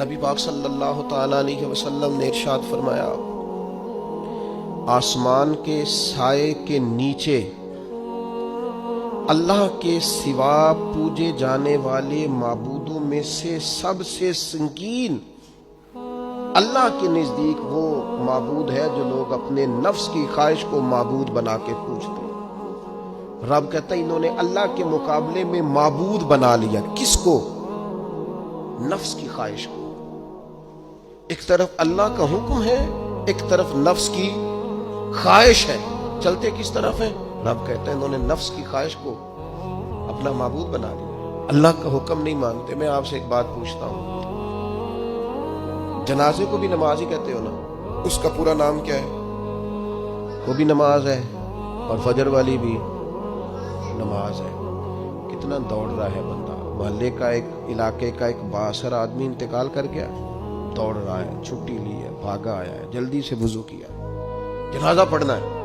نبی پاک صلی اللہ تعالی علیہ وسلم نے ارشاد فرمایا، آسمان کے سائے کے نیچے اللہ کے سوا پوجے جانے والے معبودوں میں سے سب سے سنگین اللہ کے نزدیک وہ معبود ہے جو لوگ اپنے نفس کی خواہش کو معبود بنا کے پوجتے ہیں۔ رب کہتا ہے انہوں نے اللہ کے مقابلے میں معبود بنا لیا۔ کس کو؟ نفس کی خواہش کو۔ ایک طرف اللہ کا حکم ہے، ایک طرف نفس کی خواہش ہے، چلتے کس طرف ہیں؟ رب کہتا ہے انہوں نے نفس کی خواہش کو اپنا معبود بنا لیا، اللہ کا حکم نہیں مانتے۔ میں آپ سے ایک بات پوچھتا ہوں، جنازے کو بھی نماز ہی کہتے ہو نا؟ اس کا پورا نام کیا ہے؟ وہ بھی نماز ہے، اور فجر والی بھی نماز ہے۔ کتنا دوڑ رہا ہے بندہ، محلے کا ایک علاقے کا ایک بااثر آدمی انتقال کر گیا، دوڑ رہا ہے، چھٹی لی ہے، بھاگا آیا ہے، جلدی سے وضو کیا، جنازہ پڑھنا ہے،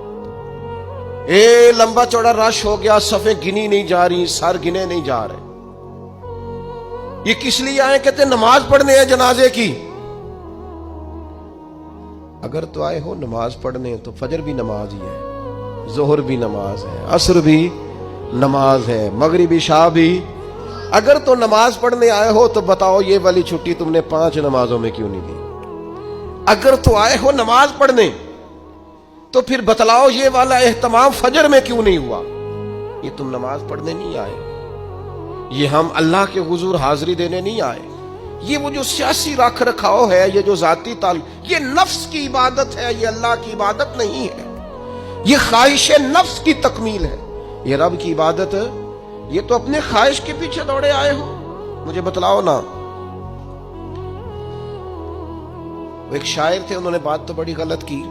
لمبا چوڑا رش ہو گیا، صفیں گنی نہیں جا رہی، سر گنے نہیں جا رہے۔ یہ کس لیے آئے؟ کہتے ہیں نماز پڑھنے ہیں جنازے کی۔ اگر تو آئے ہو نماز پڑھنے تو فجر بھی نماز ہی ہے، ظہر بھی نماز ہے، عصر بھی نماز ہے، مغرب عشاء بھی۔ اگر تو نماز پڑھنے آئے ہو تو بتاؤ یہ والی چھٹی تم نے 5 نمازوں میں کیوں نہیں دی؟ اگر تو آئے ہو نماز پڑھنے تو پھر بتلاؤ یہ والا اہتمام فجر میں کیوں نہیں ہوا؟ یہ تم نماز پڑھنے نہیں آئے، یہ ہم اللہ کے حضور حاضری دینے نہیں آئے۔ یہ وہ جو سیاسی رکھ رکھاؤ ہے، یہ جو ذاتی تعلق، یہ نفس کی عبادت ہے، یہ اللہ کی عبادت نہیں ہے۔ یہ خواہش نفس کی تکمیل ہے۔ یہ رب کی عبادت ہے، یہ تو اپنے خواہش کے پیچھے دوڑے آئے ہو۔ مجھے بتلاؤ نا۔ وہ ایک شاعر تھے، انہوں نے بات تو بڑی غلط کی،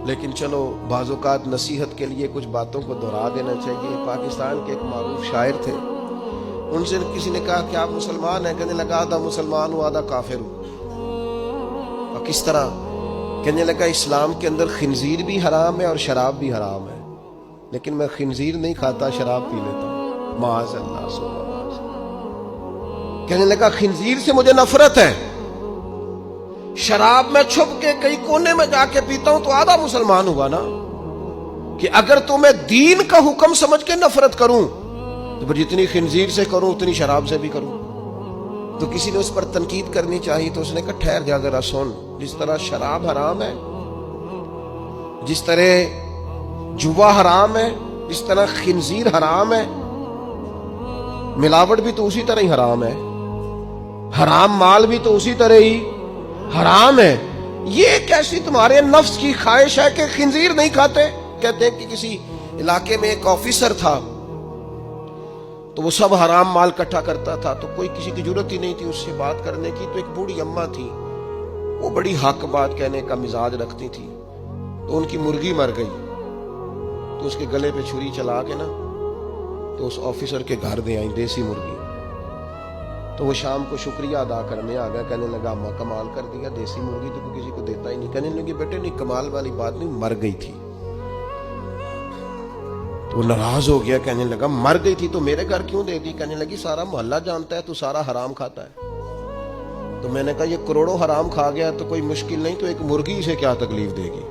لیکن چلو بعض اوقات نصیحت کے لیے کچھ باتوں کو دہرا دینا چاہیے۔ پاکستان کے ایک معروف شاعر تھے، ان سے کسی نے کہا کہ آپ مسلمان ہیں؟ کہنے لگا آدھا مسلمان ہوں آدھا کافر ہوں۔ اور کس طرح؟ کہنے لگا اسلام کے اندر خنزیر بھی حرام ہے اور شراب بھی حرام ہے، لیکن میں خنزیر نہیں کھاتا، شراب پی لیتا ہوں۔ معاذ اللہ سبحان اللہ۔ کہنے لگا خنزیر سے مجھے نفرت ہے، شراب میں چھپ کے کئی کونے میں جا کے پیتا ہوں، تو آدھا مسلمان ہوا نا۔ کہ اگر تو میں دین کا حکم سمجھ کے نفرت کروں تو جتنی خنزیر سے کروں اتنی شراب سے بھی کروں۔ تو کسی نے اس پر تنقید کرنی چاہیے تو اس نے کہا ٹھہر جا ذرا سن، جس طرح شراب حرام ہے، جس طرح جوا حرام ہے، جس طرح خنزیر حرام ہے، ملاوٹ بھی تو اسی طرح ہی حرام ہے، حرام مال بھی تو اسی طرح ہی حرام ہے۔ یہ کیسی تمہارے نفس کی خواہش ہے کہ خنزیر نہیں کھاتے؟ کہتے ہیں کہ کسی علاقے میں ایک آفیسر تھا، تو وہ سب حرام مال اکٹھا کرتا تھا، تو کوئی کسی کی ضرورت ہی نہیں تھی اس سے بات کرنے کی۔ تو ایک بوڑھی اماں تھی، وہ بڑی حق بات کہنے کا مزاج رکھتی تھی، تو ان کی مرغی مر گئی، تو اس کے گلے پہ چھری چلا کے نا تو اس آفیسر کے گھر دے آئی دیسی مرغی۔ تو وہ شام کو شکریہ ادا کرنے آ گیا، کہنے لگا اماں کمال کر دیا، دیسی مرغی تو کوئی کسی کو دیتا ہی نہیں۔ کہنے لگی بیٹے نہیں، کمال والی بات نہیں، مر گئی تھی۔ تو وہ ناراض ہو گیا، کہنے لگا مر گئی تھی تو میرے گھر کیوں دے دی؟ کہنے لگی سارا محلہ جانتا ہے تو سارا حرام کھاتا ہے۔ تو میں نے کہا یہ کروڑوں حرام کھا گیا تو کوئی مشکل نہیں، تو ایک مرغی سے کیا تکلیف دے گی؟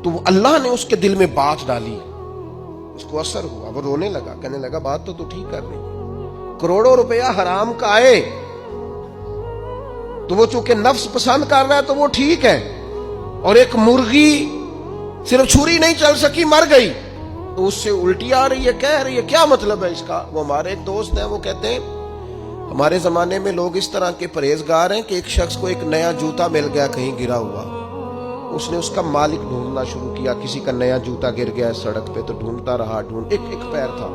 تو اللہ نے اس کے دل میں بات ڈالی، اس کو اثر ہوا، وہ رونے لگا، کہنے لگا بات تو ٹھیک کر رہی، کروڑوں روپیہ حرام کا آئے تو وہ چونکہ نفس پسند کر رہا ہے تو وہ ٹھیک ہے، اور ایک مرغی صرف چھری نہیں چل سکی، مر گئی، تو اس سے الٹی آ رہی ہے، کہہ رہی ہے کیا مطلب ہے اس کا؟ وہ ہمارے ایک دوست ہیں، وہ کہتے ہیں ہمارے زمانے میں لوگ اس طرح کے پرہیزگار ہیں کہ ایک شخص کو ایک نیا جوتا مل گیا کہیں گرا ہوا، اس نے اس کا مالک ڈھونڈنا شروع کیا، کسی کا نیا جوتا گر گیا سڑک پہ تو ڈھونڈتا رہا، ایک پیر تھا،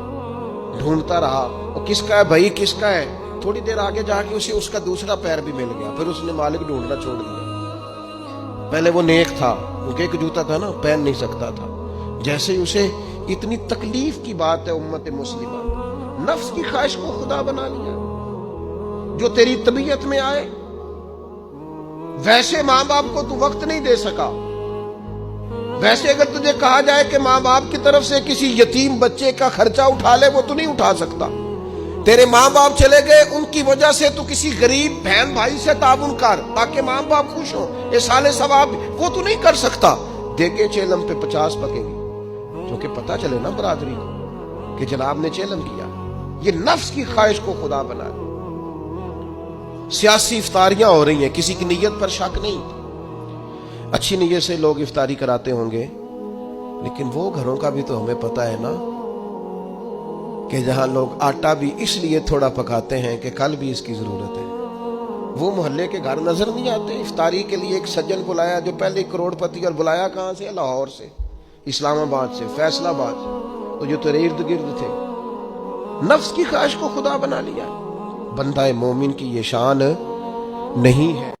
ڈھونڈتا رہا، وہ کس کا ہے بھائی کس کا ہے؟ تھوڑی دیر آگے جا کے اسے اس کا دوسرا پیر بھی مل گیا، پھر اس نے مالک ڈھونڈنا چھوڑ دیا۔ پہلے وہ نیک تھا، کیونکہ ایک جوتا تھا نا، پہن نہیں سکتا تھا۔ جیسے ہی اسے اتنی تکلیف کی بات ہے امت مسلمہ، نفس کی خواہش کو خدا بنا لیا، جو تیری طبیعت میں آئے ویسے ماں باپ کو تو وقت نہیں دے سکا، ویسے اگر تجھے کہا جائے کہ ماں باپ کی طرف سے کسی یتیم بچے کا خرچہ اٹھا لے وہ تو نہیں اٹھا سکتا، تیرے ماں باپ چلے گئے، ان کی وجہ سے تو کسی غریب بہن بھائی سے تعاون کر تاکہ ماں باپ خوش ہوں، یہ سال ثواب وہ تو نہیں کر سکتا، دیکھے چیلم پہ 50 پکیں گے، جو کہ پتہ چلے نا برادری کو کہ جناب نے چیلم کیا۔ یہ نفس کی خواہش کو خدا بنا دے۔ سیاسی افطاریاں ہو رہی ہیں، کسی کی نیت پر شک نہیں، اچھی نیت سے لوگ افطاری کراتے ہوں گے، لیکن وہ گھروں کا بھی تو ہمیں پتہ ہے نا کہ جہاں لوگ آٹا بھی اس لیے تھوڑا پکاتے ہیں کہ کل بھی اس کی ضرورت ہے۔ وہ محلے کے گھر نظر نہیں آتے؟ افطاری کے لیے ایک سجن بلایا جو پہلے کروڑ پتی، اور بلایا کہاں سے؟ لاہور سے، اسلام آباد سے، فیصل آباد سے، تو جو تیرے ارد گرد تھے۔ نفس کی خواہش کو خدا بنا لیا۔ بندہ مومن کی یہ شان نہیں ہے۔